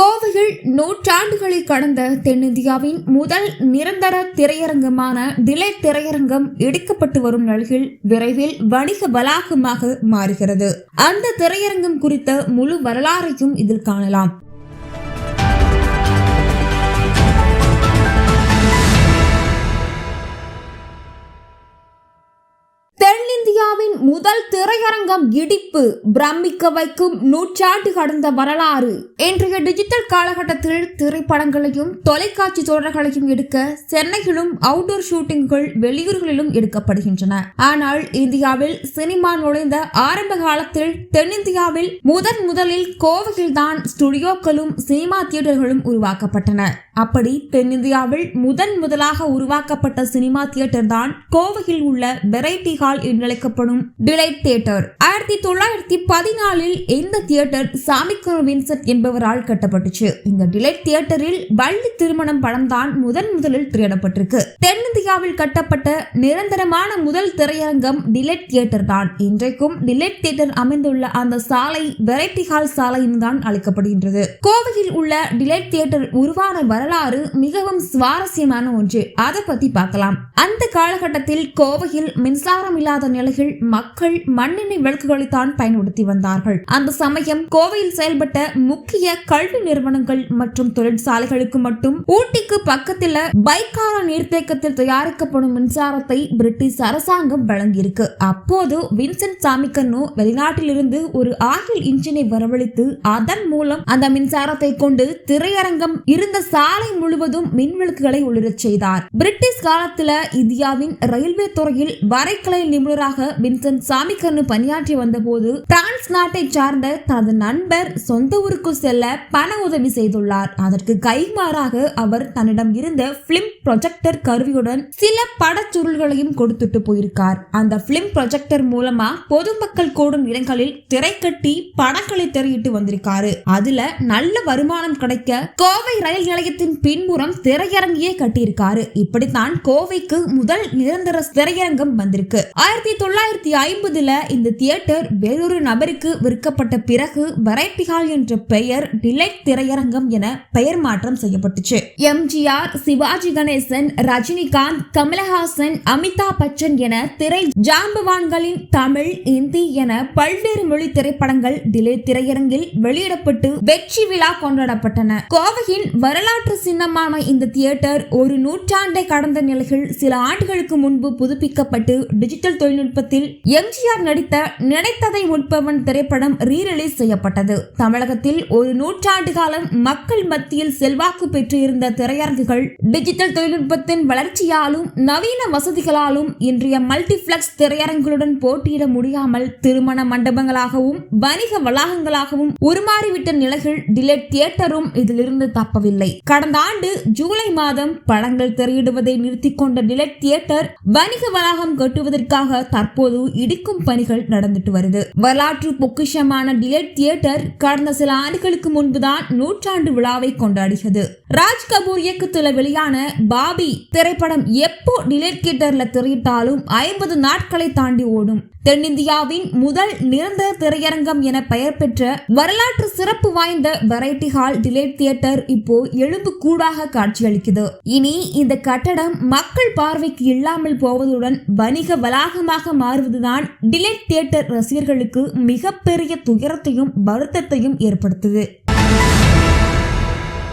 கோவையில் நூற்றாண்டுகளை கடந்த தென்னிந்தியாவின் முதல் நிரந்தர திரையரங்கமான டிலைட் திரையரங்கம் இடிக்கப்பட்டு வரும் நிலையில் விரைவில் வணிக வளாகமாக மாறுகிறது. அந்த திரையரங்கம் குறித்த முழு வரலாறையும் இதில் காணலாம். தென்னிந்தியாவின் முதல் திரையரங்கம் இடிப்பு பிரமிக்க வைக்கும் நூற்றாண்டு கடந்த வரலாறு. இன்றைய டிஜிட்டல் காலகட்டத்தில் திரைப்படங்களையும் தொலைக்காட்சி தொடர்களையும் எடுக்க சென்னையிலும் அவுட்டோர் ஷூட்டிங்குகள் வெளியூர்களிலும் எடுக்கப்படுகின்றன. ஆனால் இந்தியாவில் சினிமா நுழைந்த ஆரம்ப காலத்தில் தென்னிந்தியாவில் முதலில் கோவையில் தான் ஸ்டுடியோக்களும் சினிமா தியேட்டர்களும் உருவாக்கப்பட்டன. அப்படி தென்னிந்தியாவில் முதலாக உருவாக்கப்பட்ட சினிமா தியேட்டர் தான் கோவையில் உள்ள வெரைட்டி ஹால் என்றழைக்கப்படும் டிலைட் தியேட்டர். 1914 இந்த தியேட்டர் சாமிக்கனு வின்சென்ட் என்பவரால் கட்டப்பட்டுச்சு. இந்த டிலைட் தியேட்டரில் வள்ளி திருமணம் படம் தான் முதலில் திரையிடப்பட்டிருக்கு. தென்னிந்தியாவில் கட்டப்பட்ட நிரந்தரமான முதல் திரையரங்கம் டிலைட் தியேட்டர் தான். இன்றைக்கும் டிலைட் தியேட்டர் அமைந்துள்ள அந்த சாலை வெரைட்டி ஹால் சாலை தான் அழைக்கப்படுகின்றது. கோவையில் உள்ள டிலைட் தியேட்டர் உருவான வரலாறு மிகவும் சுவாரஸ்யமான ஒன்று. அதை பத்தி பார்க்கலாம். அந்த காலகட்டத்தில் கோவையில் மின்சாரம் இல்லாத நிலையில் மக்கள் மண்ணெண்ணெய் விளக்குகளை தான் பயன்படுத்தி வந்தார்கள். அந்த சமயம் கோவையில் செயல்பட்ட முக்கிய கல்வி நிறுவனங்கள் மற்றும் தொழிற்சாலைகளுக்கு மட்டும் ஊட்டிக்கு பக்கத்தில் பைக்காரா நீர்த்தேக்கத்தில் தயாரிக்கப்படும் மின்சாரத்தை பிரிட்டிஷ் அரசாங்கம் வழங்கியிருக்கு. அப்போது வின்சென்ட் சாமிக்கனு வெளிநாட்டிலிருந்து ஒரு ஆயில் இன்ஜினை வரவழைத்து அதன் மூலம் அந்த மின்சாரத்தை கொண்டு திரையரங்கம் இருந்த சாலை முழுவதும் மின் விளக்குகளை ஒளிரச் செய்தார். பிரிட்டிஷ் காலத்தில் இந்தியாவின் ரயில்வே துறையில் வரைகலை நிபுணராக வின்சென்ட் சாமிக்கனு பணியாற்றி வந்த போது பிரான்ஸ் நாட்டை சார்ந்த தனது நண்பர் சொந்த ஊருக்கு செல்ல பண உதவி செய்துள்ளார். அதற்கு கைமாறாக அவர் தன்னிடம் இருந்த பிலிம் ப்ரொஜெக்டர் கருவியுடன் சில படச்சுருள்களையும் கொடுத்துட்டு போயிருக்கார். அந்த பிலிம் ப்ரொஜெக்டர் மூலமா பொதுமக்கள் கூடும் இடங்களில் திரை கட்டி படங்களை திரையிட்டு வந்திருக்காரு. அதுல நல்ல வருமானம் கிடைக்க கோவை ரயில் நிலையத்தின் பின்புறம் திரையரங்கியே கட்டியிருக்காரு. இப்படித்தான் கோவைக்கு முதல் நிரந்தர திரையரங்கம் வந்திருக்கு. 1950 இந்த தியேட்டர் வேறொரு நபருக்கு விற்கப்பட்ட பிறகு வெரைட்டி ஹால் என்ற பெயர் டிலைட் திரையரங்கம் என பெயர் மாற்றம் செய்யப்பட்டுச்சு. எம்ஜிஆர், சிவாஜி கணேசன், ரஜினிகாந்த், கமலஹாசன், அமிதாப் பச்சன் என திரை ஜாம்பவான்களின் தமிழ், இந்தி என பல்வேறு மொழி திரைப்படங்கள் டிலைட் திரையரங்கில் வெளியிடப்பட்டு வெற்றி விழா கொண்டாடப்பட்டன. கோவையின் வரலாற்று சின்னமான இந்த தியேட்டர் ஒரு நூற்றாண்டை கடந்த நிலையில் சில ஆண்டுகளுக்கு முன்பு புதுப்பிக்கப்பட்டு டிஜிட்டல் தொழில்நுட்பத்தில் எம்ஜிஆர் நடித்த நினைத்ததை முடிப்பவன் திரைப்படம் ரீரிலீஸ் செய்யப்பட்டது. தமிழகத்தில் ஒரு நூற்றாண்டு காலம் மக்கள் மத்தியில் செல்வாக்கு பெற்றிருந்த திரையரங்குகள் டிஜிட்டல் தொழில்நுட்பத்தின் வளர்ச்சியாலும் நவீன வசதிகளாலும் இன்றைய மல்டிபிளெக்ஸ் திரையரங்குகளுடன் போட்டியிட முடியாமல் திருமண மண்டபங்களாகவும் வணிக வளாகங்களாகவும் உருமாறிவிட்ட நிலையில் டிலைட் தியேட்டரும் இதிலிருந்து தப்பவில்லை. கடந்த ஆண்டு ஜூலை மாதம் படங்கள் திரையிடுவதை நிறுத்திக் கொண்ட டிலைட் தியேட்டர் வணிக வளாகம் கட்டுவதற்காக தற்போது இடிக்கும் பணிகள் நடந்துட்டு வருது. வரலாற்று பொக்கிஷமான டிலைட் தியேட்டர் கடந்த சில ஆண்டுகளுக்கு முன்புதான் நூற்றாண்டு விழாவை கொண்டாடியது. ராஜ் கபூர் இயக்கத்தில் வெளியான பாபி திரைப்படம் எப்போ டிலைட் தியேட்டர்ல திரையிட்டாலும் 50 நாட்களை தாண்டி ஓடும். தென்னிந்தியாவின் முதல் நிரந்தர திரையரங்கம் என பெயர் பெற்ற வரலாற்று சிறப்பு வாய்ந்த வெரைட்டி ஹால் டிலைட் தியேட்டர் இப்போ எலும்பு கூடாக காட்சியளிக்குது. இனி இந்த கட்டடம் மக்கள் பார்வைக்கு இல்லாமல் போவதுடன் வணிக வளாகமாக மாறுவதுதான் டிலைட் தியேட்டர் ரசிகர்களுக்கு மிகப்பெரிய துயரத்தையும் வருத்தத்தையும் ஏற்படுத்துது.